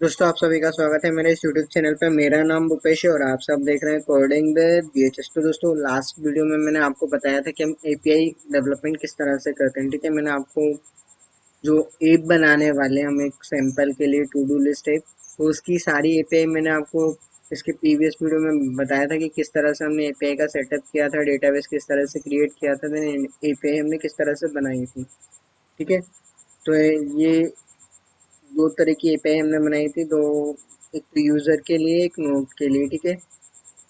दोस्तों, आप सभी का स्वागत है मेरे इस यूट्यूब चैनल पे। मेरा नाम भूपेश है और आप सब देख रहे हैं कोडिंग विद बीएचएस। तो दोस्तों, लास्ट वीडियो में मैंने आपको बताया था कि हम एपीआई डेवलपमेंट किस तरह से करते हैं। ठीक है, मैंने आपको जो ऐप बनाने वाले हम एक सैंपल के लिए टू डू लिस्ट ऐप, तो उसकी सारी एपीआई मैंने आपको इसके प्रीवियस वीडियो में बताया था कि किस तरह से हमने एपीआई का सेटअप किया था, डेटाबेस किस तरह से क्रिएट किया था, देन एपीआई हमने किस तरह से बनाई थी। ठीक है, तो ये दो तरह की एपीआई हमने बनाई थी, दो, एक तो यूज़र के लिए, एक नोड के लिए। ठीक है,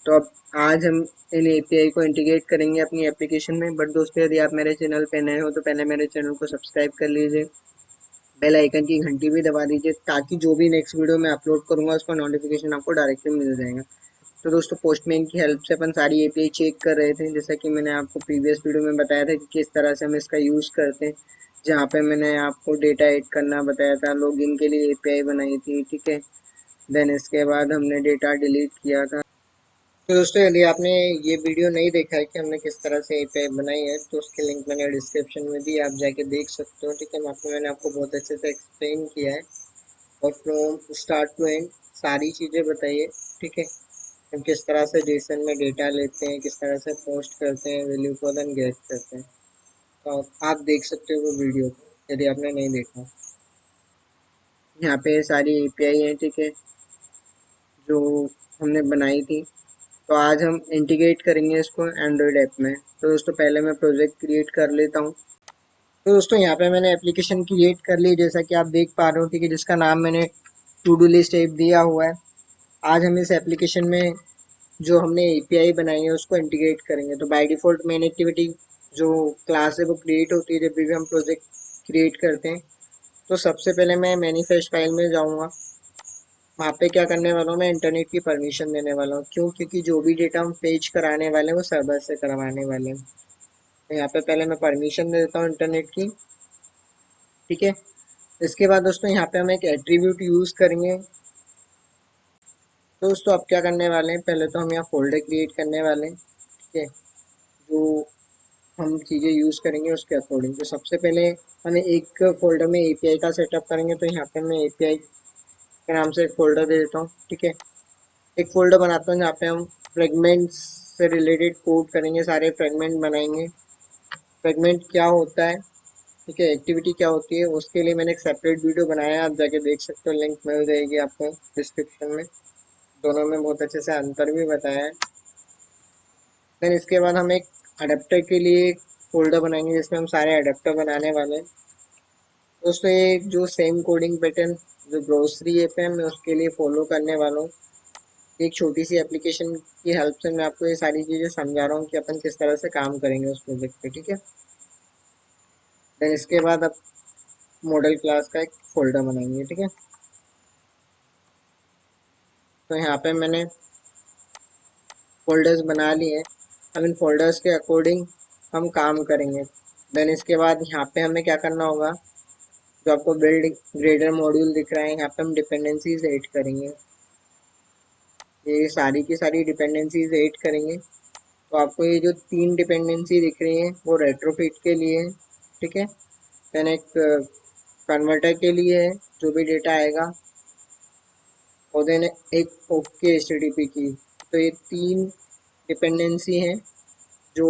तो अब आज हम इन एपीआई को इंटीग्रेट करेंगे अपनी एप्लीकेशन में। बट दोस्तों, यदि आप मेरे चैनल पे नए हो तो पहले मेरे चैनल को सब्सक्राइब कर लीजिए, बेल आइकन की घंटी भी दबा दीजिए, ताकि जो भी नेक्स्ट वीडियो मैं अपलोड करूँगा उसका नोटिफिकेशन आपको डायरेक्टली मिल जाएगा। तो दोस्तों, पोस्टमैन की हेल्प से अपन सारी एपीआई चेक कर रहे थे, जैसा कि मैंने आपको प्रीवियस वीडियो में बताया था कि किस तरह से हम इसका यूज़ करते हैं। जहाँ पे मैंने आपको डेटा ऐड करना बताया था, लॉगिन के लिए एपीआई बनाई थी। ठीक है, देन इसके बाद हमने डेटा डिलीट किया था। तो दोस्तों, यदि आपने ये वीडियो नहीं देखा है कि हमने किस तरह से एपीआई बनाई है, तो उसकी लिंक मैंने डिस्क्रिप्शन में दी, आप जाके देख सकते हो। ठीक है, वहाँ पे मैंने आपको बहुत अच्छे से एक्सप्लेन किया है और फ्रॉम स्टार्ट टू एंड सारी चीज़ें बताई है। ठीक है, हम किस तरह से जेसन में डेटा लेते हैं, किस तरह से पोस्ट करते हैं, वैल्यू को देन गेट करते हैं। तो आप देख सकते हो वो वीडियो को, यदि आपने नहीं देखा। यहाँ पे सारी एपीआई है। ठीक है, जो हमने बनाई थी। तो आज हम इंटीग्रेट करेंगे इसको एंड्रॉयड ऐप में। तो दोस्तों, पहले मैं प्रोजेक्ट क्रिएट कर लेता हूँ। तो दोस्तों, यहाँ पे मैंने एप्लीकेशन क्रिएट कर ली, जैसा कि आप देख पा रहे हो। ठीक है, जिसका नाम मैंने टू डू लिस्ट ऐप दिया हुआ है। आज हम इस एप्लीकेशन में जो हमने एपीआई बनाई है उसको इंटीग्रेट करेंगे। तो बाय डिफ़ॉल्ट मेन एक्टिविटी जो क्लास है वो क्रिएट होती है जब भी हम प्रोजेक्ट क्रिएट करते हैं। तो सबसे पहले मैं मैनिफेस्ट फाइल में जाऊँगा। वहाँ पे क्या करने वाला हूँ, मैं इंटरनेट की परमिशन देने वाला हूँ। क्यों? क्योंकि जो भी डेटा हम फेच कराने वाले हैं वो सर्वर से करवाने वाले हैं। तो यहाँ पे पहले मैं परमिशन दे देता हूँ इंटरनेट की। ठीक है, इसके बाद दोस्तों यहाँ पे हम एक एट्रीब्यूट यूज़ करेंगे। तो दोस्तों, अब क्या करने वाले हैं, पहले तो हम यहाँ फोल्डर क्रिएट करने वाले हैं। ठीक है, जो हम चीज़ें यूज़ करेंगे उसके अकॉर्डिंग। तो सबसे पहले हमें एक फ़ोल्डर में एपीआई का सेटअप करेंगे। तो यहाँ पे मैं एपीआई के नाम से एक फ़ोल्डर दे देता हूँ। ठीक है, एक फ़ोल्डर बनाता हूँ जहाँ पे हम फ्रेगमेंट्स से रिलेटेड कोड करेंगे, सारे फ्रेगमेंट बनाएंगे। फ्रेगमेंट क्या होता है, ठीक है, एक्टिविटी क्या होती है, उसके लिए मैंने एक सेपरेट वीडियो बनाया है, आप जाके देख सकते हो, लिंक मिल जाएगी आपको डिस्क्रिप्शन में। दोनों में बहुत अच्छे से अंतर भी बताया है। देन इसके बाद हम एक अडेप्टर के लिए फ़ोल्डर बनाएंगे जिसमें हम सारे अडेप्टर बनाने वाले हैं। दोस्तों, ये जो सेम कोडिंग पैटर्न जो ग्रोसरी ऐप है मैं उसके लिए फॉलो करने वाला हूँ। एक छोटी सी एप्लीकेशन की हेल्प से मैं आपको ये सारी चीज़ें समझा रहा हूँ कि अपन किस तरह से काम करेंगे उस प्रोजेक्ट पे। ठीक है, देन इसके बाद अब मॉडल क्लास का एक फोल्डर बनाएंगे। ठीक है, तो यहाँ पे मैंने फोल्डर्स बना लिए हैं। अब इन फोल्डर्स के अकॉर्डिंग हम काम करेंगे। देन इसके बाद यहाँ पे हमें क्या करना होगा, जो आपको बिल्ड ग्रेडर मॉड्यूल दिख रहा है, यहाँ पे हम डिपेंडेंसीज ऐड करेंगे। ये सारी की सारी डिपेंडेंसीज ऐड करेंगे। तो आपको ये जो तीन डिपेंडेंसी दिख रही हैं वो रेट्रोफिट के लिए है। ठीक है, देन एक कन्वर्टर के लिए है, जो भी डेटा आएगा, और देन एक ओके एचटीटीपी की। तो ये तीन डिपेंडेंसी हैं जो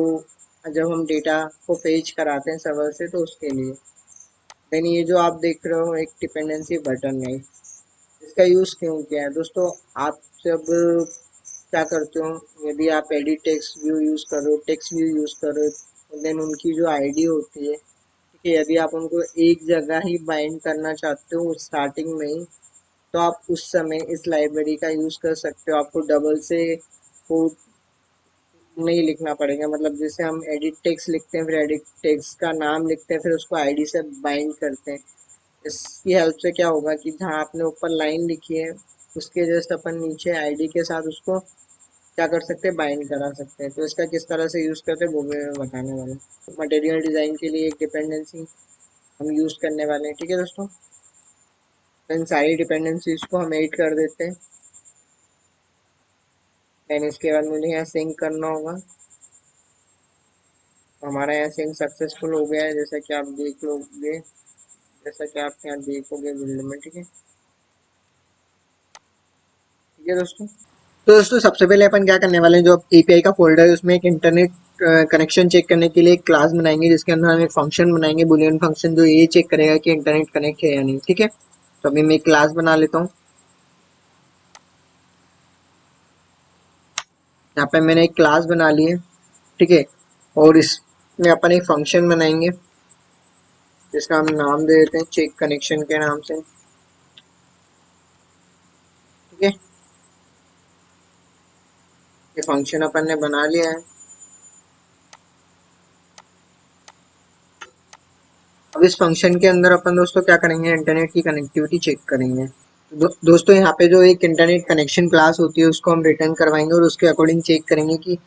जब हम डेटा को फेच कराते हैं सर्वर से तो उसके लिए। देन ये जो आप देख रहे हो एक डिपेंडेंसी बटन है, इसका यूज़ क्यों किया है दोस्तों, आप जब क्या करते हो, यदि आप एडिट टेक्स्ट व्यू यूज़ कर रहे हो, टेक्स्ट व्यू यूज़ कर रहे हो, देन उनकी जो आईडी होती है, ठीक है, यदि आप उनको एक जगह ही बाइंड करना चाहते हो स्टार्टिंग में ही, तो आप उस समय इस लाइब्रेरी का यूज़ कर सकते हो। आपको डबल से कोड नहीं लिखना पड़ेगा। मतलब जैसे हम एडिट टेक्स्ट लिखते हैं, फिर एडिट टेक्स्ट का नाम लिखते हैं, फिर उसको आईडी से बाइंड करते हैं। इसकी हेल्प से क्या होगा कि जहाँ आपने ऊपर लाइन लिखी है उसके जस्ट अपन नीचे आईडी के साथ उसको क्या कर सकते हैं, बाइंड करा सकते हैं। तो इसका किस तरह से यूज़ करते हैं वो भी मैं बताने वाला हूँ। मटेरियल डिज़ाइन के लिए एक डिपेंडेंसी हम यूज़ करने वाले हैं। ठीक है दोस्तों, तो इन सारी डिपेंडेंसीज को हम ऐड कर देते हैं। देन इसके बाद मुझे यहाँ सिंक करना होगा। तो हमारा यहाँ सिंक सक्सेसफुल हो गया है, जैसा कि आप देख लोगे, जैसा कि आप यहाँ देखोगे विंडो में। ठीक है, ठीक है दोस्तों। तो दोस्तों सबसे पहले अपन क्या करने वाले हैं, जो एपीआई का फोल्डर है उसमें एक इंटरनेट कनेक्शन चेक करने के लिए एक क्लास बनाएंगे, जिसके अंदर हम एक फंक्शन बनाएंगे, बुलियन फंक्शन, जो ये चेक करेगा कि इंटरनेट कनेक्ट है या नहीं। ठीक है, तो अभी मैं एक क्लास बना लेता हूँ। यहाँ पे मैंने एक क्लास बना ली है। ठीक है, और इसमें अपन एक फंक्शन बनाएंगे जिसका हम नाम दे देते हैं चेक कनेक्शन के नाम से। ठीक है, ये फंक्शन अपन ने बना लिया है। अब इस फंक्शन के अंदर अपन दोस्तों क्या करेंगे, इंटरनेट की कनेक्टिविटी चेक करेंगे। दोस्तों यहाँ पे जो एक इंटरनेट कनेक्शन क्लास होती है उसको हम रिटर्न करवाएंगे और उसके अकॉर्डिंग चेक करेंगे कि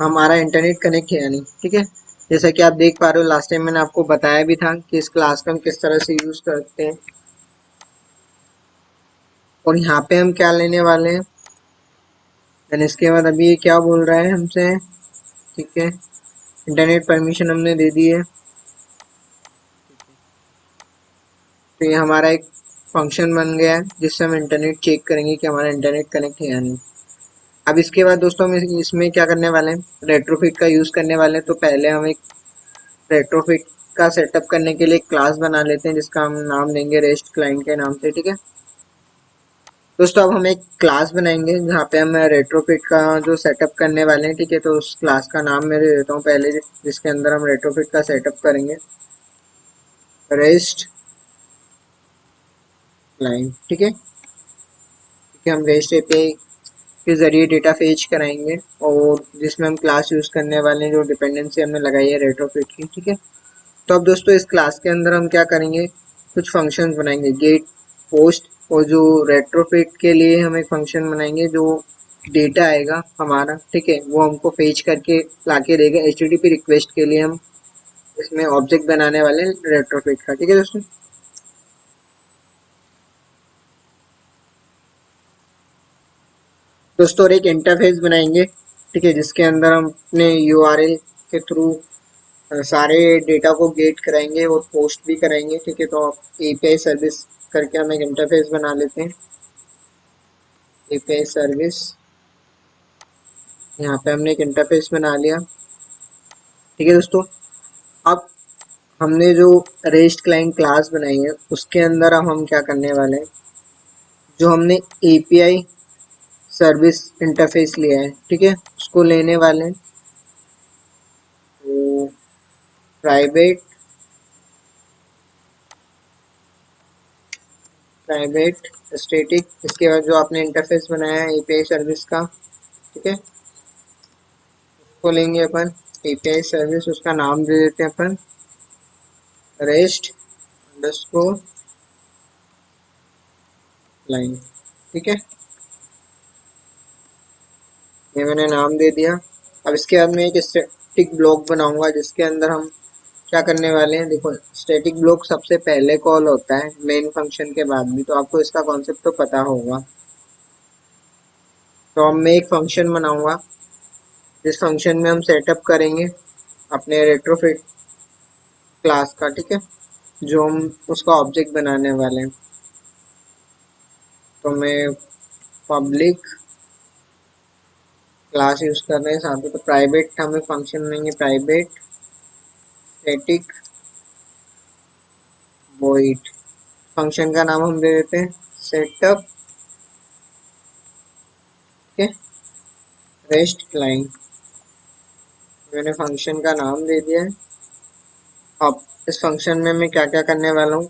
हमारा इंटरनेट कनेक्ट है या नहीं। ठीक है, जैसा कि आप देख पा रहे हो, लास्ट टाइम मैंने आपको बताया भी था कि इस क्लास का हम किस तरह से यूज करते हैं। और यहाँ पे हम क्या लेने वाले हैं, देन इसके बाद अभी ये क्या बोल रहा है हमसे। ठीक है, इंटरनेट परमिशन हमने दे दी है। तो ये हमारा एक फंक्शन बन गया है जिससे हम इंटरनेट चेक करेंगे कि हमारा इंटरनेट कनेक्ट है या नहीं। अब इसके बाद दोस्तों हम इसमें क्या करने वाले हैं, रेट्रोफिट का यूज़ करने वाले हैं। तो पहले हम एक रेट्रोफिट का सेटअप करने के लिए एक क्लास बना लेते हैं जिसका हम नाम देंगे रेस्ट क्लाइंट के नाम से। ठीक है दोस्तों, अब हम एक क्लास बनाएंगे जहाँ पे हम रेट्रोफिट का जो सेटअप करने वाले हैं। ठीक है, तो उस क्लास का नाम मैं दे देता हूँ पहले, जिसके अंदर हम रेट्रोफिट का सेटअप करेंगे, रेस्ट क्लाइंट। ठीक है, कि हम रेस्ट एपीआई के जरिए डेटा फेच कराएंगे और जिसमें हम क्लास यूज़ करने वाले हैं, जो डिपेंडेंसी हमने लगाई है रेट्रोफिट की। ठीक है, तो अब दोस्तों इस क्लास के अंदर हम क्या करेंगे, कुछ फंक्शंस बनाएंगे, गेट, पोस्ट, और जो रेट्रोफिट के लिए हम एक फंक्शन बनाएंगे जो डेटा आएगा हमारा, ठीक है, वो हमको फेच करके लाके देगा। एचटीटीपी रिक्वेस्ट के लिए हम इसमें ऑब्जेक्ट बनाने वाले हैं रेट्रोफिट का। ठीक है दोस्तों, और एक इंटरफेस बनाएंगे, ठीक है, जिसके अंदर हम अपने यूआरएल के थ्रू सारे डेटा को गेट कराएंगे और पोस्ट भी कराएंगे। ठीक है, तो आप एपीआई सर्विस करके हम एक इंटरफेस बना लेते हैं, एपीआई सर्विस। यहाँ पे हमने एक इंटरफेस बना लिया। ठीक है दोस्तों, अब हमने जो रेस्ट क्लाइंट क्लास बनाई है उसके अंदर अब हम क्या करने वाले हैं, जो हमने एपीआई सर्विस इंटरफेस लिया है, ठीक है, उसको लेने वाले हैं। तो प्राइवेट प्राइवेट स्टैटिक, इसके बाद जो आपने इंटरफेस बनाया है एपीआई सर्विस का, ठीक है, उसको लेंगे अपन एपीआई सर्विस, उसका नाम दे देते हैं अपन रेस्ट अंडरस्कोर लाइन। ठीक है, ये मैंने नाम दे दिया। अब इसके बाद मैं एक स्टैटिक ब्लॉक बनाऊंगा जिसके अंदर हम क्या करने वाले हैं, देखो स्टैटिक ब्लॉक सबसे पहले कॉल होता है मेन फंक्शन के बाद भी, तो आपको इसका कॉन्सेप्ट तो पता होगा। तो अब मैं एक फंक्शन बनाऊंगा जिस फंक्शन में हम सेटअप करेंगे अपने रेट्रोफिट क्लास का। ठीक है, जो हम उसका ऑब्जेक्ट बनाने वाले हैं। तो मैं पब्लिक क्लास यूज कर रहे हैं साथ में, तो प्राइवेट हमें फंक्शन बनाएंगे, प्राइवेट स्टैटिक वॉइड, फंक्शन का नाम हम दे देते हैं सेटअप। ठीक है, रेस्ट क्लाइंट, मैंने फंक्शन का नाम दे दिया है। अब इस फंक्शन में मैं क्या क्या करने वाला हूँ,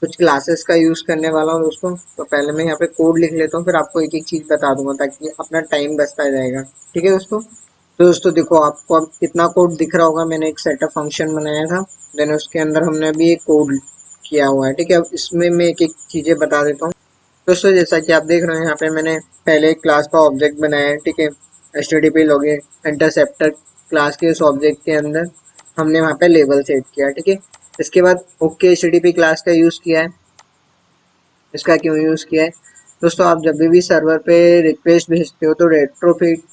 कुछ क्लासेस का यूज करने वाला हूँ दोस्तों। तो पहले मैं यहाँ पे कोड लिख लेता हूँ, फिर आपको एक एक चीज बता दूंगा ताकि अपना टाइम बचता जाएगा। ठीक है दोस्तों, तो दोस्तों देखो आपको अब कितना कोड दिख रहा होगा, मैंने एक सेटअप फंक्शन बनाया था, देन उसके अंदर हमने अभी एक कोड किया हुआ है। ठीक है, अब इसमें मैं एक एक चीजें बता देता हूँ दोस्तों। जैसा कि आप देख रहे हैं यहाँ पे मैंने पहले एक क्लास का ऑब्जेक्ट बनाया है। ठीक है, HTTP लॉगिन इंटरसेप्टर क्लास के उस ऑब्जेक्ट के अंदर हमने वहाँ पे लेबल सेट किया। ठीक है, इसके बाद ओके HTTP क्लास का यूज़ किया है। इसका क्यों यूज़ किया है दोस्तों, आप जब भी सर्वर पे रिक्वेस्ट भेजते हो तो रेट्रोफिट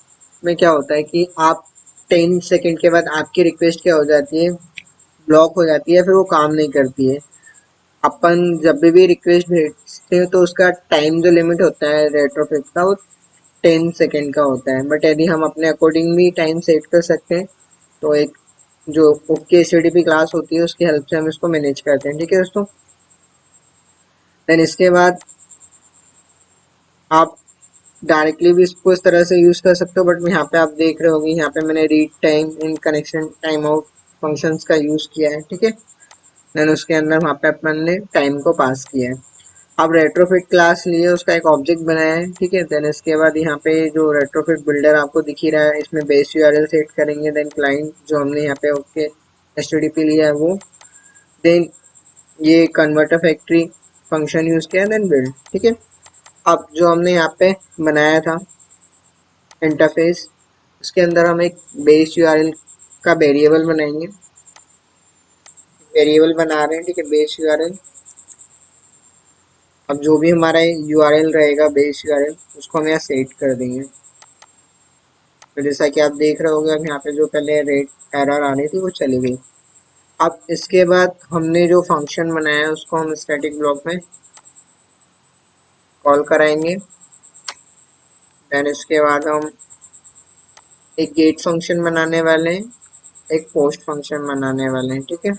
में क्या होता है कि आप 10 सेकेंड के बाद आपकी रिक्वेस्ट क्या हो जाती है, ब्लॉक हो जाती है, फिर वो काम नहीं करती है। अपन जब भी रिक्वेस्ट भेजते हैं तो उसका टाइम जो लिमिट होता है रेट्रोफिट का वो 10 सेकेंड का होता है, बट यदि हम अपने अकॉर्डिंग भी टाइम सेट कर सकते हैं तो एक जो ओके एचटीटीपी क्लास होती है उसकी हेल्प से हम इसको मैनेज करते हैं। ठीक है दोस्तों, देन इसके बाद आप डायरेक्टली भी इसको इस तरह से यूज कर सकते हो, बट यहाँ पे आप देख रहे होगे यहाँ पे मैंने read time in connection time out functions का यूज किया है। ठीक है, देन उसके अंदर वहाँ पे अपन ने टाइम को पास किया है। अब रेट्रोफिट क्लास लिए उसका एक ऑब्जेक्ट बनाया है। ठीक है, देन इसके बाद यहाँ पे जो रेट्रोफिट बिल्डर आपको दिख ही रहा है इसमें बेस यूआरएल सेट करेंगे, देन क्लाइंट जो हमने यहाँ पे ओके एचटीटीपी लिया है वो, देन ये कन्वर्टर फैक्ट्री फंक्शन यूज किया है, देन बिल्ड। ठीक है, अब जो हमने यहाँ पे बनाया था इंटरफेस, उसके अंदर हम एक बेस यूआरएल का वेरिएबल बनाएंगे, वेरिएबल बना रहे हैं। ठीक है, बेस यूआरएल। अब जो भी हमारा यूआरएल रहेगा बेस यूआरएल उसको हम यहाँ सेट कर देंगे। तो जैसा कि आप देख रहे होगे अब यहाँ पे जो पहले रेट एरर आ रही थी वो चली गई। अब इसके बाद हमने जो फंक्शन बनाया है उसको हम स्टैटिक ब्लॉक में कॉल कराएंगे। देन इसके बाद हम एक गेट फंक्शन बनाने वाले हैं, एक पोस्ट फंक्शन बनाने वाले हैं। ठीक है,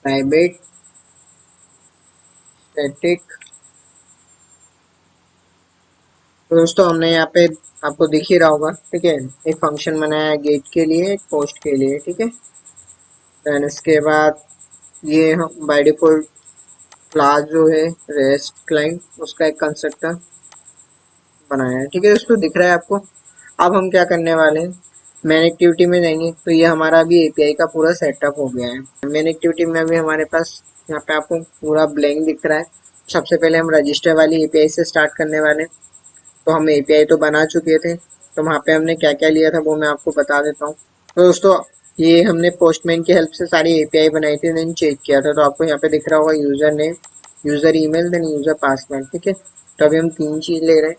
प्राइवेट स्टैटिक। तो दोस्तों हमने यहाँ पे आपको दिख ही रहा होगा। ठीक है, एक फंक्शन बनाया है गेट के लिए, एक पोस्ट के लिए। ठीक है, देन इसके बाद ये हम बाय डिफॉल्ट क्लास जो है रेस्ट क्लाइंट उसका एक कंस्ट्रक्टर बनाया है। ठीक है दोस्तों, दिख रहा है आपको। अब हम क्या करने वाले हैं, मेन एक्टिविटी में जाएंगे तो ये हमारा अभी एपीआई का पूरा सेटअप हो गया है। मेन एक्टिविटी में अभी हमारे पास यहाँ पे आपको पूरा ब्लैंक दिख रहा है। सबसे पहले हम रजिस्टर वाली एपीआई से स्टार्ट करने वाले हैं। तो हम एपीआई तो बना चुके थे, तो वहाँ पे हमने क्या क्या लिया था वो मैं आपको बता देता हूँ। तो दोस्तों ये हमने पोस्टमैन की हेल्प से सारी एपीआई बनाई थी, देन चेक किया था। तो आपको यहाँ पे दिख रहा होगा user name, user email, then user password. ठीक है, तो अभी हम 3 चीज ले रहे हैं।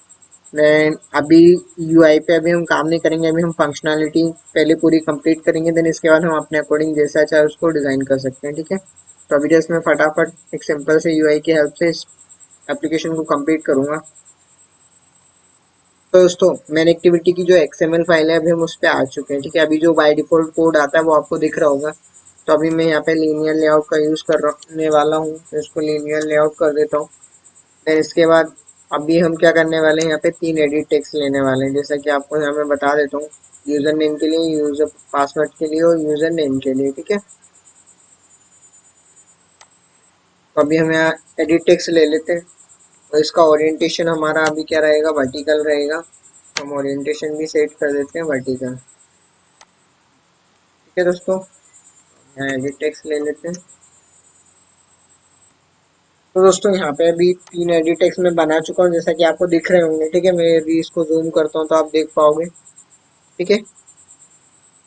देन अभी यूआई पे अभी हम काम नहीं करेंगे, अभी हम फंक्शनैलिटी पहले पूरी कंप्लीट करेंगे, देन इसके बाद हम अपने अकॉर्डिंग जैसा चाहे उसको डिजाइन कर सकते हैं। ठीक है, तो अभी जस्ट मैं फटाफट एक सिंपल से यूआई की हेल्प से इस एप्लीकेशन को कंप्लीट करूंगा। तो दोस्तों मेन एक्टिविटी की जो एक्सएमएल फाइल है अभी हम उस पर आ चुके हैं। ठीक है, अभी जो बाय डिफॉल्ट कोड आता है वो आपको दिख रहा होगा। तो अभी मैं यहाँ पे लीनियर लेआउट का यूज़ करने वाला हूँ, तो इसको लीनियर लेआउट कर देता हूँ। फिर इसके बाद अभी हम क्या करने वाले हैं, यहाँ पे 3 एडिट टेक्स्ट लेने वाले हैं, जैसा कि आपको यहाँ मैं बता देता हूँ। यूज़र नेम के लिए, यूज़र पासवर्ड के लिए और यूज़र नेम के लिए। ठीक है, तो अभी हम यहाँ एडिट टेक्स्ट ले लेते हैं। तो इसका ओरिएंटेशन हमारा अभी क्या रहेगा, वर्टिकल रहेगा। हम ओरिएंटेशन भी सेट कर देते हैं वर्टिकल। ठीक है दोस्तों, यहाँ एडिट टेक्स्ट ले लेते हैं। तो दोस्तों यहाँ पे अभी 3 एडिट टेक्स्ट में बना चुका हूँ, जैसा कि आपको दिख रहे होंगे। ठीक है, मैं अभी इसको जूम करता हूँ तो आप देख पाओगे। ठीक है,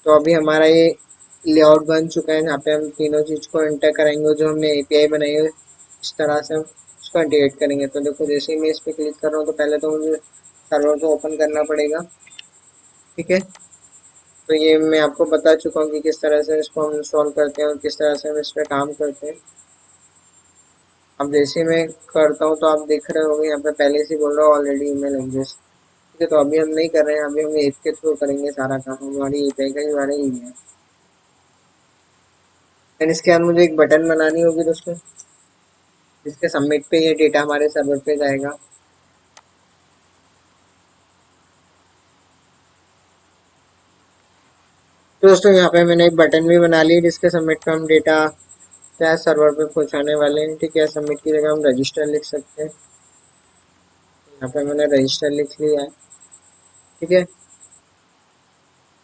तो अभी हमारा ये लेआउट बन चुका है, यहाँ पे हम तीनों चीज़ को एंटर करेंगे जो हमने एपीआई बनाई है, इस तरह से हम उसको इंटीग्रेट करेंगे। तो देखो जैसे ही मैं इस पर क्लिक कर रहा हूँ तो पहले तो मुझे सर्वर को ओपन करना पड़ेगा। ठीक है, तो ये मैं आपको बता चुका हूँ कि किस तरह से इसको हम इंस्टॉल करते हैं और किस तरह से हम इस पर काम करते हैं। अब जैसे मैं करता हूँ तो आप देख रहे होंगे यहाँ पे पहले से बोल रहा हूँ ऑलरेडी ईमेल एग्जिस्ट। ठीक है, तो अभी हम नहीं कर रहे हैं, अभी हम ऐप के थ्रू करेंगे सारा काम, हमारी एपीआई का ही हमारा ही है। एंड इसके बाद मुझे एक बटन बनानी होगी दोस्तों, जिसके सबमिट पे ये डेटा हमारे सर्वर पे जाएगा। तो दोस्तों यहाँ पे मैंने एक बटन भी बना ली जिसके सबमिट पे हम डेटा क्या सर्वर पे पहुँचाने वाले हैं। ठीक है, सबमिट की जगह हम रजिस्टर लिख सकते हैं, यहाँ पे मैंने रजिस्टर लिख लिया है। ठीक है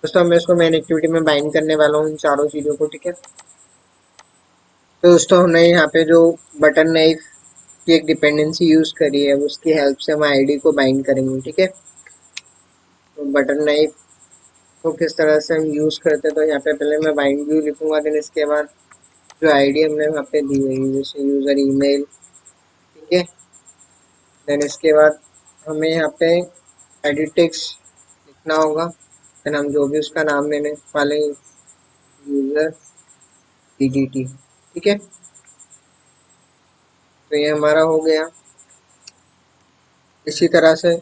दोस्तों, मैं इसको मेन एक्टिविटी में बाइंड करने वाला हूँ इन चारों चीज़ों को। ठीक है, तो दोस्तों हमने यहाँ पे जो बटन नाइफ की एक डिपेंडेंसी यूज़ करी है उसकी हेल्प से हम आईडी को बाइंड करेंगे। ठीक है, तो बटन नाइफ को किस तरह से हम यूज़ करते हैं, तो यहाँ पे पहले मैं बाइंड व्यू लिखूंगा, देन इसके बाद जो आईडी हमने वहाँ पे दी है जैसे यूज़र ईमेल। ठीक है, देन इसके बाद हमें यहाँ पे एडिट टेक्स्ट लिखना होगा, देन हम जो भी उसका नाम देने वाले यूज़र ईडीटी। ठीक है, तो ये हमारा हो गया। इसी तरह से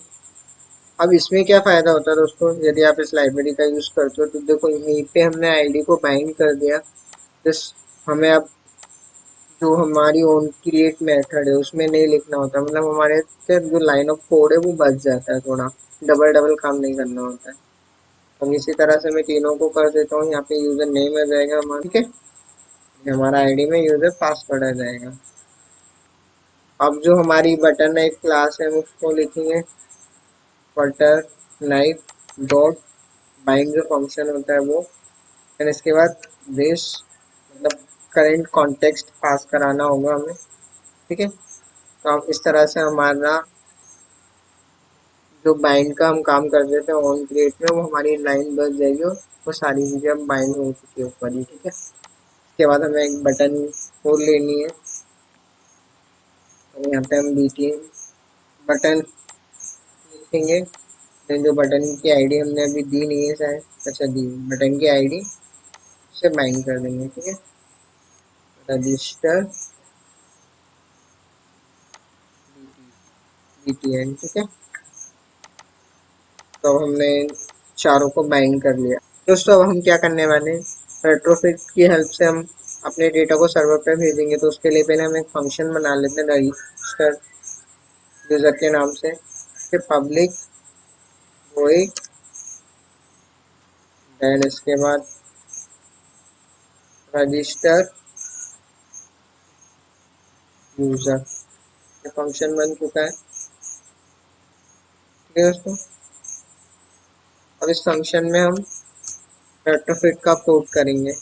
अब इसमें क्या फ़ायदा होता है दोस्तों, यदि आप इस लाइब्रेरी का यूज़ करते हो तो देखो यहीं पे हमने आईडी को बाइंड कर दिया। जिस हमें अब जो हमारी ओन क्रिएट मेथड है उसमें नहीं लिखना होता, मतलब हमारे से जो लाइन ऑफ कोड है वो बच जाता है, थोड़ा डबल डबल काम नहीं करना होता है। हम इसी तरह से मैं तीनों को कर देता हूँ। यहाँ पे यूज़र नेम आ जाएगा हमारा, ठीक है, ये हमारा आईडी में यूज़र पासवर्ड आ जाएगा। अब जो हमारी बटन है एक क्लास है, हम उसको लिखेंगे बटर लाइव डॉट बाइंड, जो फंक्शन होता है वो। फिर इसके बाद दिस, मतलब करेंट कॉन्टेक्स्ट पास कराना होगा हमें, ठीक है। तो हम इस तरह से हमारा जो बाइंड का हम काम कर देते हैं ऑन क्रिएट में, वो हमारी लाइन बच जाएगी और वो सारी चीज़ें अब बाइंड हो चुकी है ऊपर ही, ठीक है। इसके बाद हमें एक बटन और लेनी है, तो यहाँ पे हम बीटी बटन लिखेंगे। फिर जो बटन की आईडी हमने अभी दी नहीं है शायद, अच्छा दी, बटन की आईडी से बाइंड कर देंगे, ठीक है। रजिस्टर बीटीएन, ठीक है। तो हमने चारों को बाइंड कर लिया दोस्तों। अब हम क्या करने वाले हैं, रेट्रोफिट की हेल्प से हम अपने डेटा को सर्वर पे भेजेंगे। तो उसके लिए पहले हम एक फंक्शन बना लेते हैं रजिस्टर यूजर के नाम से, फिर पब्लिक वॉइड, देन इसके बाद रजिस्टर यूजर। ये फंक्शन बन चुका है, ठीक है दोस्तों। अब इस फंक्शन में हम रेट्रोफिट का कोड करेंगे।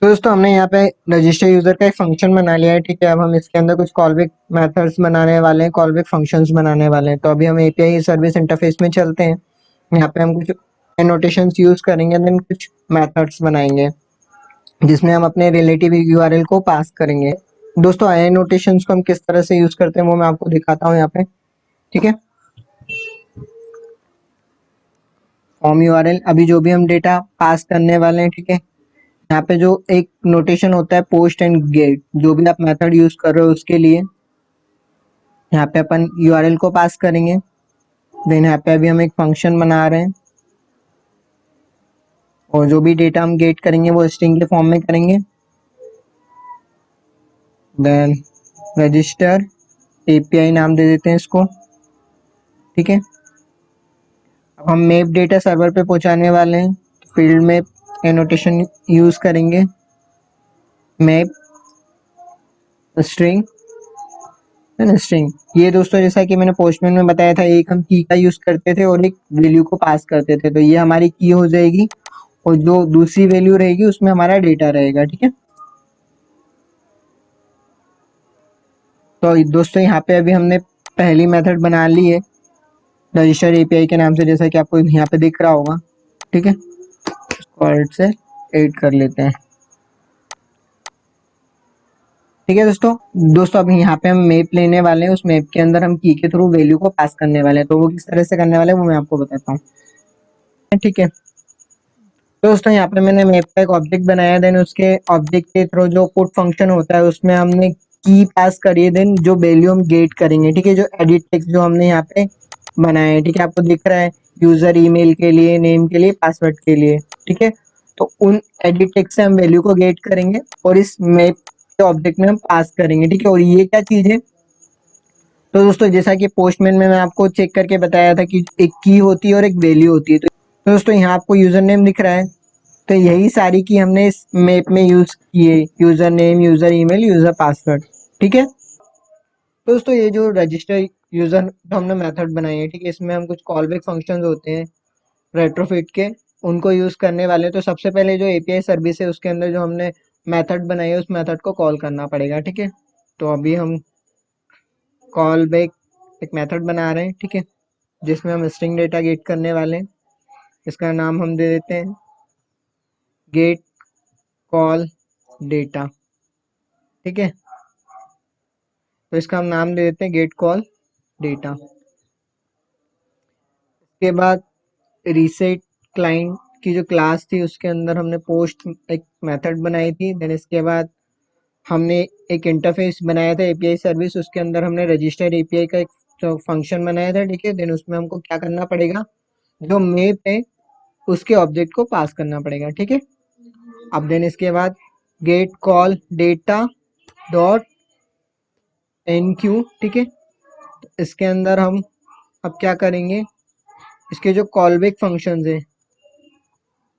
तो दोस्तों हमने यहाँ पे रजिस्टर यूजर का एक फंक्शन बना लिया है, ठीक है। अब हम इसके अंदर कुछ कॉलबैक मेथड्स बनाने वाले हैं, कॉलबैक फंक्शंस बनाने वाले हैं। तो अभी हम एपीआई सर्विस इंटरफेस में चलते हैं। यहाँ पे हम कुछ एनोटेशंस यूज करेंगे, देन कुछ मेथड्स बनाएंगे जिसमें हम अपने रिलेटिव यूआरएल को पास करेंगे। दोस्तों एनोटेशंस को हम किस तरह से यूज करते हैं वो मैं आपको दिखाता हूँ यहाँ पे, ठीक है। फॉर्म यूआरएल, अभी जो भी हम डेटा पास करने वाले हैं, ठीक है। यहाँ पे जो एक नोटेशन होता है पोस्ट एंड गेट, जो भी आप मेथड यूज कर रहे हो उसके लिए यहाँ पे अपन यूआरएल को पास करेंगे। देन यहाँ पे अभी हम एक फंक्शन बना रहे हैं और जो भी डेटा हम गेट करेंगे वो स्ट्रिंग के फॉर्म में करेंगे। देन रजिस्टर एपीआई नाम दे देते हैं इसको, ठीक है। अब हम मैप डेटा सर्वर पे पहुंचाने वाले हैं, फील्ड में एनोटेशन यूज करेंगे मैप स्ट्रिंग, है ना, स्ट्रिंग। ये दोस्तों जैसा कि मैंने पोस्टमैन में बताया था, एक हम की का यूज करते थे और एक वैल्यू को पास करते थे। तो ये हमारी की हो जाएगी और जो दूसरी वैल्यू रहेगी उसमें हमारा डेटा रहेगा, ठीक है। तो दोस्तों यहाँ पे अभी हमने पहली मेथड बना ली है रजिस्टर एपीआई के नाम से, जैसा कि आपको यहाँ पे दिख रहा होगा, ठीक है। कॉर्ड से एड कर लेते हैं, ठीक है दोस्तों। दोस्तों अब यहाँ पे हम मैप लेने वाले हैं, उस मैप के अंदर हम की के थ्रू वैल्यू को पास करने वाले हैं। तो वो किस तरह से करने वाले हैं वो मैं आपको बताता हूँ, ठीक है। तो दोस्तों यहाँ पे मैंने मैप का एक ऑब्जेक्ट बनाया, देन उसके ऑब्जेक्ट के थ्रू जो पुट फंक्शन होता है उसमें हमने की पास करी है, देन जो वैल्यू हम गेट करेंगे, ठीक है। जो एडिट टेक्स्ट जो हमने यहाँ पे बनाया है, ठीक है, आपको दिख रहा है यूजर ईमेल के लिए, नेम के लिए, पासवर्ड के लिए, ठीक है। तो उन एडिट टेक्स्ट से हम वैल्यू को गेट करेंगे और इस मैप के ऑब्जेक्ट में हम पास करेंगे, ठीक है। और ये क्या चीज है, तो दोस्तों जैसा कि पोस्टमैन में मैं आपको चेक करके बताया था कि एक की होती है और एक वैल्यू होती है। तो दोस्तों यहाँ आपको यूजर नेम दिख रहा है, तो यही सारी की हमने इस मैप में यूज किए, user name, user email, user password, ठीक है। तो दोस्तों ये जो रजिस्टर यूजर जो हमने मेथड बनाई है, ठीक है, इसमें हम कुछ कॉलबैक फंक्शंस होते हैं रेट्रोफिट के, उनको यूज करने वाले हैं। तो सबसे पहले जो एपीआई सर्विस है उसके अंदर जो हमने मेथड बनाई है उस मेथड को कॉल करना पड़ेगा, ठीक है। तो अभी हम कॉल बैक एक मेथड बना रहे हैं, ठीक है, जिसमें हम स्ट्रिंग डेटा गेट करने वाले हैं। इसका नाम हम दे देते हैं गेट कॉल डेटा, ठीक है। तो इसका हम नाम दे देते हैं गेट कॉल डेटा। उसके बाद रीसेट क्लाइंट की जो क्लास थी उसके अंदर हमने पोस्ट एक मेथड बनाई थी। देन इसके बाद हमने एक इंटरफेस बनाया था एपीआई सर्विस, उसके अंदर हमने रजिस्टर एपीआई का एक जो फंक्शन बनाया था, ठीक है। देन उसमें हमको क्या करना पड़ेगा, जो मैप है उसके ऑब्जेक्ट को पास करना पड़ेगा, ठीक है। अब देन इसके बाद get call data dot enqueue, ठीक है। इसके अंदर हम अब क्या करेंगे, इसके जो कॉलबैक फंक्शंस है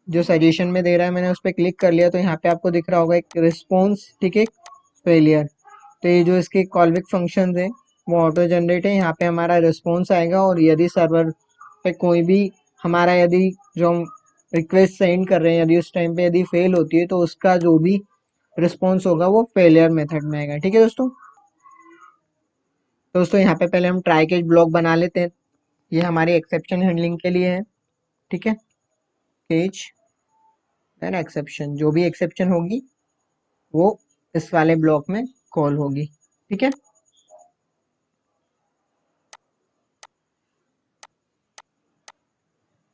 जो सजेशन में दे रहा है, मैंने उस पर क्लिक कर लिया तो यहाँ पे आपको दिख रहा होगा एक रिस्पॉन्स, ठीक है, फेलियर। तो ये जो इसके कॉलबैक फंक्शंस है वो ऑटो जनरेट है, यहाँ पे हमारा रिस्पॉन्स आएगा और यदि सर्वर पे कोई भी हमारा यदि जो हम रिक्वेस्ट सेंड कर रहे हैं यदि उस टाइम पे यदि फेल होती है तो उसका जो भी रिस्पॉन्स होगा वो फेलियर मेथड में आएगा, ठीक है दोस्तों। दोस्तों यहाँ पे पहले हम ट्राई कैच ब्लॉक बना लेते हैं, ये हमारी एक्सेप्शन हैंडलिंग के लिए है, ठीक है। कैच एंड एक्सेप्शन, जो भी एक्सेप्शन होगी वो इस वाले ब्लॉक में कॉल होगी, ठीक है।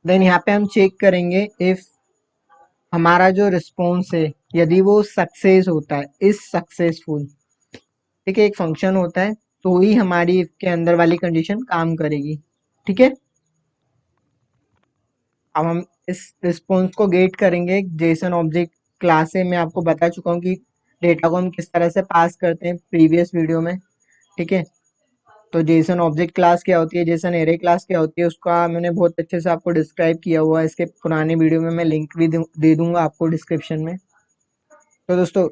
देन यहाँ पे हम चेक करेंगे इफ हमारा जो रिस्पॉन्स है यदि वो सक्सेस होता है, इज सक्सेसफुल, ठीक है, एक फंक्शन होता है तो ही हमारी if के अंदर वाली कंडीशन काम करेगी, ठीक है। अब हम इस रिस्पॉन्स को गेट करेंगे जेसन ऑब्जेक्ट क्लास से। मैं आपको बता चुका हूँ कि डेटा को हम किस तरह से पास करते हैं प्रीवियस वीडियो में, ठीक है। तो जेसन ऑब्जेक्ट क्लास क्या होती है, जेसन एरे क्लास क्या होती है, उसका मैंने बहुत अच्छे से आपको डिस्क्राइब किया हुआ है इसके पुराने वीडियो में, मैं लिंक भी दे दूंगा आपको डिस्क्रिप्शन में। तो दोस्तों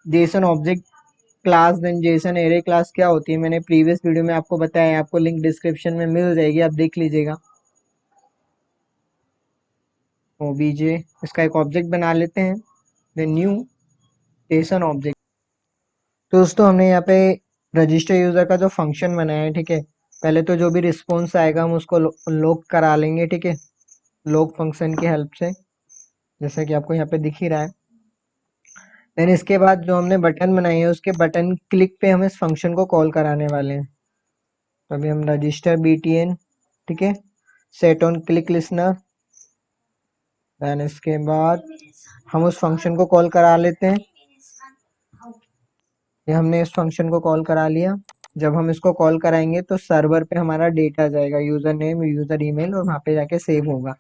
JSON object class then JSON array class क्या होती है, मैंने प्रीवियस वीडियो में आपको बताया है, आपको लिंक डिस्क्रिप्शन में मिल जाएगी, आप देख लीजिएगा। ओबीजे इसका एक ऑब्जेक्ट बना लेते हैं, देन न्यू जेसन ऑब्जेक्ट। तो दोस्तों हमने यहाँ पे रजिस्टर यूजर का जो फंक्शन बनाया है, ठीक है। पहले तो जो भी रिस्पॉन्स आएगा हम उसको लॉक करा लेंगे, ठीक है, लॉक फंक्शन की हेल्प से, जैसा कि आपको यहाँ पे दिख ही रहा है। देन इसके बाद जो हमने बटन बनाई है उसके बटन क्लिक पे हम इस फंक्शन को कॉल कराने वाले हैं। तो अभी हम रजिस्टर बीटीएन, ठीक है, set on click listener, then इसके बाद हम उस फंक्शन को कॉल करा लेते हैं। ये हमने इस फंक्शन को कॉल करा लिया। जब हम इसको कॉल कराएंगे तो सर्वर पे हमारा डेटा जाएगा, यूजर नेम यूजर ईमेल, और वहाँ पे जाके सेव होगा।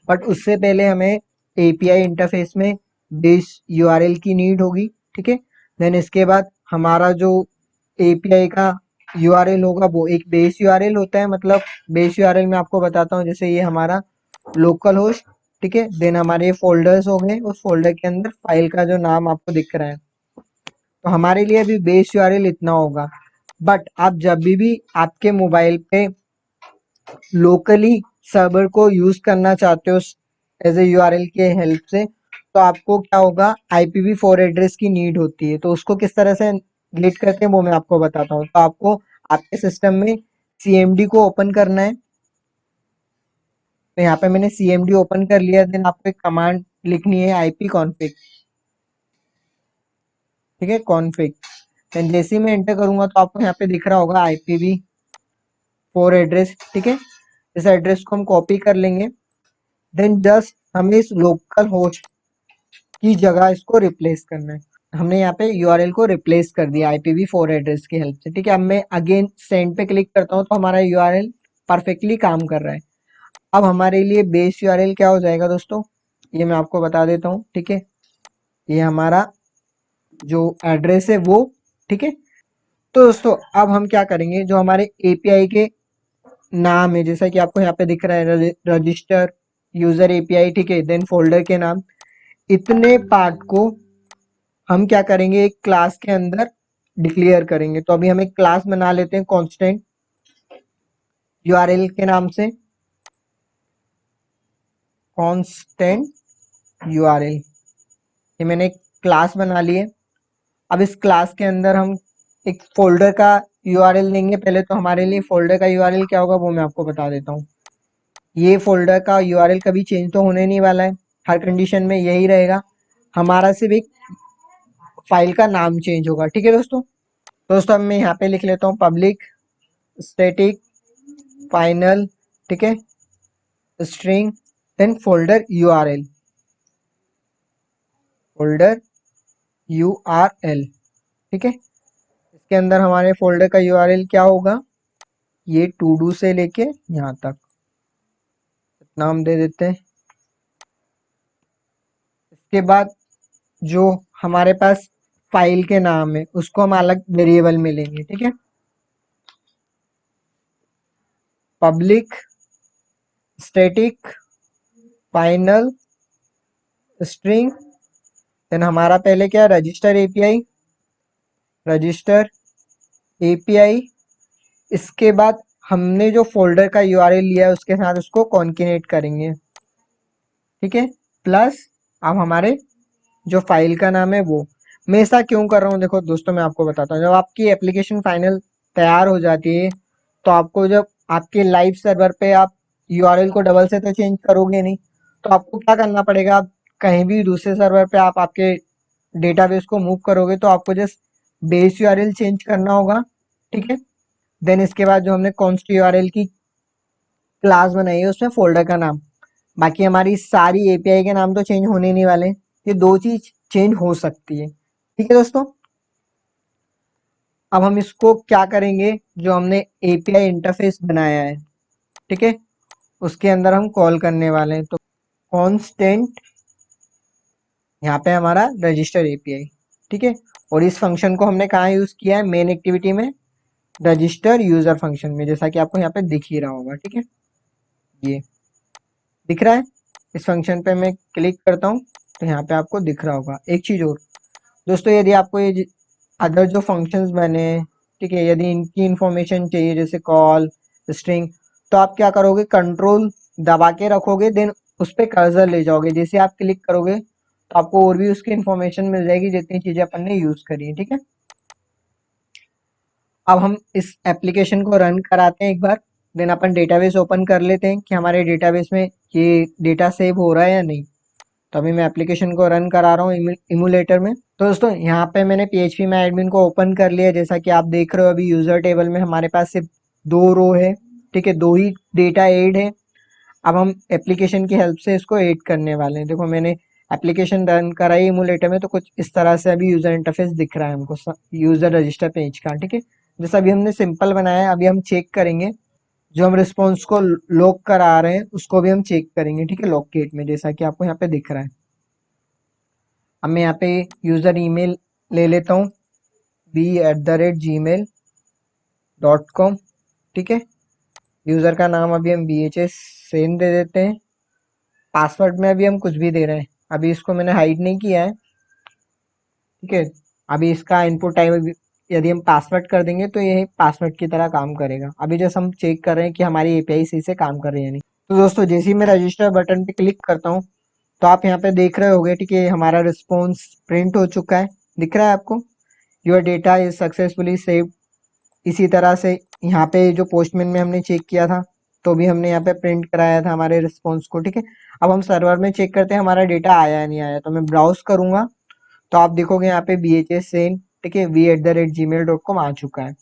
बट उससे पहले हमें एपीआई इंटरफेस में बेस यूआरएल की नीड होगी, ठीक है। देन इसके बाद हमारा जो एपीआई का यूआरएल होगा वो एक बेस यूआरएल होता है, मतलब बेस यूआरएल में आपको बताता हूँ, जैसे ये हमारा लोकल होस्ट, ठीक है। देन हमारे फोल्डर्स हो गए, उस फोल्डर के अंदर फाइल का जो नाम आपको दिख रहा है, तो हमारे लिए अभी बेस यूआरएल इतना होगा। बट आप जब भी आपके मोबाइल पे लोकली सर्वर को यूज करना चाहते हो एज ए यूआरएल के हेल्प से, तो आपको क्या होगा, IPv4 एड्रेस की नीड होती है। तो उसको किस तरह से गेट करते हैं वो मैं आपको बताता हूँ। तो आपको आपके सिस्टम में CMD को ओपन करना है। तो यहाँ पे मैंने CMD ओपन कर लिया। देन आपको एक कमांड लिखनी है IP कॉन्फिग, ठीक है, कॉन्फिग। देन जैसे ही मैं एंटर करूंगा तो आपको यहाँ पे दिख रहा होगा IPv4 एड्रेस, ठीक है। इस एड्रेस को हम कॉपी कर लेंगे। देन जस्ट हमें इस लोकल होस्ट की जगह इसको रिप्लेस करना है। हमने यहाँ पे यूआरएल को रिप्लेस कर दिया IPv4 एड्रेस की हेल्प से, ठीक है। अब मैं अगेन सेंड पे क्लिक करता हूँ तो हमारा यूआरएल परफेक्टली काम कर रहा है। अब हमारे लिए बेस यूआरएल क्या हो जाएगा दोस्तों, ये मैं आपको बता देता हूँ, ठीक है। ये हमारा जो एड्रेस है वो, ठीक है। तो दोस्तों अब हम क्या करेंगे, जो हमारे एपीआई के नाम है जैसा कि आपको यहाँ पे दिख रहा है, रजिस्टर यूजर एपीआई, ठीक है, देन फोल्डर के नाम, इतने पार्ट को हम क्या करेंगे एक क्लास के अंदर डिक्लेयर करेंगे। तो अभी हम एक क्लास बना लेते हैं कांस्टेंट यूआरएल के नाम से, कांस्टेंट यूआरएल, ये मैंने एक क्लास बना ली है। अब इस क्लास के अंदर हम एक फोल्डर का यूआरएल देंगे। पहले तो हमारे लिए फोल्डर का यूआरएल क्या होगा वो मैं आपको बता देता हूँ। ये फोल्डर का यूआरएल कभी चेंज तो होने नहीं वाला है, हर कंडीशन में यही रहेगा। हमारा सिर्फ एक फाइल का नाम चेंज होगा, ठीक है दोस्तों। दोस्तों अब मैं यहाँ पे लिख लेता हूँ पब्लिक स्टैटिक फाइनल, ठीक है, string then folder URL, folder URL, ठीक है। इसके अंदर हमारे फोल्डर का यूआरएल क्या होगा, ये टू डू से लेके यहाँ तक नाम दे देते हैं। इसके बाद जो हमारे पास फाइल के नाम है उसको हम अलग वेरिएबल में लेंगे, ठीक है। Public static final string, then हमारा पहले क्या, रजिस्टर एपीआई, रजिस्टर एपीआई। इसके बाद हमने जो फोल्डर का यूआरएल लिया है उसके साथ उसको कॉन्केनेट करेंगे, ठीक है। प्लस अब हमारे जो फाइल का नाम है वो, मैं ऐसा क्यों कर रहा हूँ, देखो दोस्तों मैं आपको बताता हूँ। जब आपकी एप्लीकेशन फाइनल तैयार हो जाती है तो आपको जब आपके लाइव सर्वर पे आप यूआरएल को डबल से तो चेंज करोगे नहीं, तो आपको क्या करना पड़ेगा, आप कहीं भी दूसरे सर्वर पे आप आपके डेटाबेस को मूव करोगे तो आपको जस्ट बेस यूआरएल चेंज करना होगा, ठीक है। देन इसके बाद जो हमने कॉन्स्ट यूआरएल की क्लास बनाई है उसमें फोल्डर का नाम, बाकी हमारी सारी एपीआई के नाम तो चेंज होने नहीं वाले, ये दो चीज चेंज हो सकती है, ठीक है दोस्तों। अब हम इसको क्या करेंगे, जो हमने एपीआई इंटरफेस बनाया है, ठीक है, उसके अंदर हम कॉल करने वाले हैं। तो कांस्टेंट, यहाँ पे हमारा रजिस्टर एपीआई, ठीक है। और इस फंक्शन को हमने कहाँ यूज किया है, मेन एक्टिविटी में, रजिस्टर यूजर फंक्शन में, जैसा कि आपको यहाँ पे दिख ही रहा होगा, ठीक है, ये दिख रहा है। इस फंक्शन पे मैं क्लिक करता हूँ तो यहाँ पे आपको दिख रहा होगा। एक चीज और दोस्तों, यदि आपको ये अदर जो फंक्शंस बने हैं, ठीक है, यदि इनकी इंफॉर्मेशन चाहिए जैसे कॉल स्ट्रिंग, तो आप क्या करोगे, कंट्रोल दबा के रखोगे, देन उस पर कर्सर ले जाओगे, जैसे आप क्लिक करोगे तो आपको और भी उसकी इंफॉर्मेशन मिल जाएगी जितनी चीजें अपन ने यूज करी है, ठीक है। अब हम इस एप्लीकेशन को रन कराते हैं एक बार, देन अपन डेटाबेस ओपन कर लेते हैं कि हमारे डेटाबेस में ये डेटा सेव हो रहा है या नहीं। तो अभी मैं एप्लीकेशन को रन करा रहा हूँ इमूलेटर में। तो दोस्तों यहाँ पे मैंने PHP में एडमिन को ओपन कर लिया, जैसा कि आप देख रहे हो अभी यूजर टेबल में हमारे पास सिर्फ दो रो है, ठीक है, दो ही डेटा ऐड है। अब हम एप्लीकेशन की हेल्प से इसको ऐड करने वाले हैं। देखो मैंने एप्लीकेशन रन कराई इमूलेटर में, तो कुछ इस तरह से अभी यूजर इंटरफेस दिख रहा है हमको यूजर रजिस्टर पेज का, ठीक है। जैसा अभी हमने सिंपल बनाया है, अभी हम चेक करेंगे जो हम रिस्पॉन्स को लॉक करा रहे हैं उसको भी हम चेक करेंगे, ठीक है, लॉक गेट में, जैसा कि आपको यहाँ पे दिख रहा है। अब मैं यहाँ पे यूजर ईमेल ले लेता हूँ, b@gmail.com, ठीक है। यूजर का नाम अभी हम BHS सेन दे देते हैं। पासवर्ड में अभी हम कुछ भी दे रहे हैं, अभी इसको मैंने हाइड नहीं किया है, ठीक है। अभी इसका इनपुट टाइम यदि हम पासवर्ड कर देंगे तो ये पासवर्ड की तरह काम करेगा। अभी जैसे हम चेक कर रहे हैं कि हमारी एपीआई सही से काम कर रही है नहीं। तो दोस्तों जैसे ही मैं रजिस्टर बटन पे क्लिक करता हूँ तो आप यहाँ पे देख रहे होगे, ठीक है, हमारा रिस्पॉन्स प्रिंट हो चुका है, दिख रहा है आपको, your data is successfully saved. इसी तरह से यहाँ पे जो पोस्टमैन में हमने चेक किया था तो भी हमने यहाँ पे प्रिंट कराया था हमारे रिस्पॉन्स को, ठीक है। अब हम सर्वर में चेक करते हैं हमारा डेटा आया या नहीं आया, तो मैं ब्राउज करूंगा तो आप देखोगे यहाँ पे BHS सेन, ठीक है, v@gmail.com आ चुका है।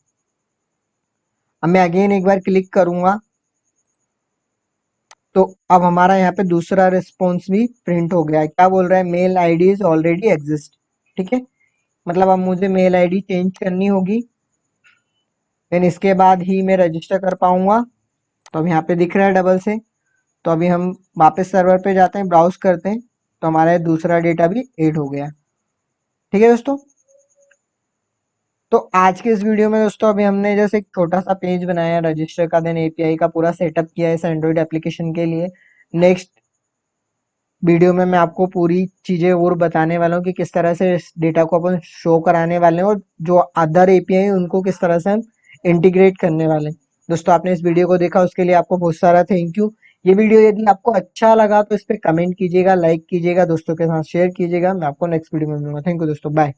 अब मैं अगेन एक बार क्लिक करूंगा तो अब हमारा यहाँ पे दूसरा रिस्पॉन्स भी प्रिंट हो गया है। क्या बोल रहा है, mail ID is already exist, ठीक है, मतलब अब मुझे मेल आईडी चेंज करनी होगी, देन इसके बाद ही मैं रजिस्टर कर पाऊंगा। तो अब यहाँ पे दिख रहा है डबल से, तो अभी हम वापस सर्वर पे जाते हैं, ब्राउज करते हैं, तो हमारा दूसरा डेटा भी ऐड हो गया, ठीक है दोस्तों। तो आज के इस वीडियो में दोस्तों अभी हमने जैसे एक छोटा सा पेज बनाया रजिस्टर का, देन एपीआई का पूरा सेटअप किया है इस एंड्रॉइड एप्लीकेशन के लिए। नेक्स्ट वीडियो में मैं आपको पूरी चीजें और बताने वाला हूँ कि किस तरह से इस डेटा को अपन शो कराने वाले हैं और जो अदर एपीआई उनको किस तरह से हम इंटीग्रेट करने वाले हैं। दोस्तों आपने इस वीडियो को देखा उसके लिए आपको बहुत सारा थैंक यू। ये वीडियो यदि आपको अच्छा लगा तो इस पर कमेंट कीजिएगा, लाइक कीजिएगा, दोस्तों के साथ शेयर कीजिएगा। मैं आपको नेक्स्ट वीडियो में मिलूंगा। थैंक यू दोस्तों, बाय।